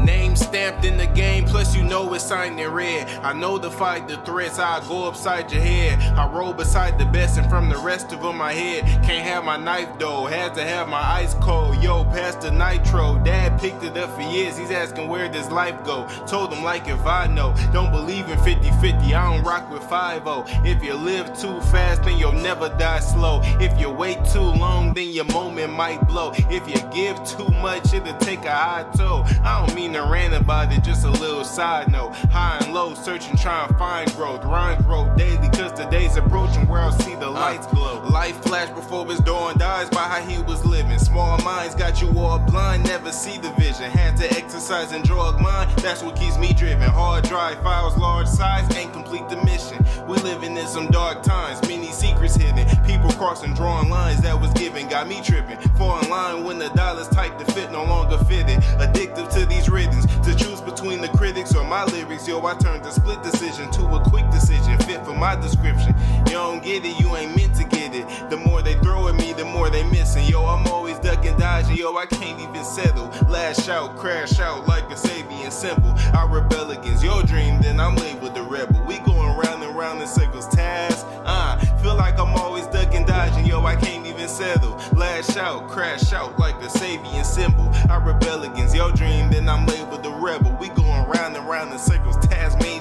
Name stamped in the game, plus you know it's signed in red. I know to fight the threats, I go upside your head. I roll beside the best and from the rest of them my head. Can't have my knife though, had to have my ice cold. Yo, pass the nitro, dad picked it up for years. He's asking where does life go? Told him like if I know. Don't believe in 50-50, I don't rock with 5-0. If you live too fast, then you'll never die slow. If you wait too long, then your moment might blow. If you give too much, it'll take a high toll. I don't mean to rant about it, just a little side note. High and low, searching, trying to find growth. Rhymes grow daily, cause the day's approaching where I'll see the lights glow. Life flashed before his dawn, dies by how he was living. Small minds got you all blind, never see the vision. Had to exercise and drug mind, that's what keeps me driven. Hard drive files, large size, can't complete the mission. We living in some dark times, many secrets hidden. People crossing, drawing lines that was given, got me tripping. Falling line when the dollars tight to fit, no longer fitted. Addictive to these rhythms, to choose between the critics or my lyrics. Yo, I turned a split decision to a quick decision, fit for my description. You don't get it, you ain't meant to get it. The more they throw at me, the more they missing. Yo, I'm always ducking, dodging, yo, I can't even settle. Lash out, crash out like a Sabian symbol. I rebel against your dream, then I'm labeled the rebel. We going round and round in circles, task. Feel like I'm always ducking, dodging, yo, I can't even settle. Lash out, crash out like a Sabian symbol. I rebel against your dream, then I'm labeled the rebel. We going round and round in circles, Tasmanian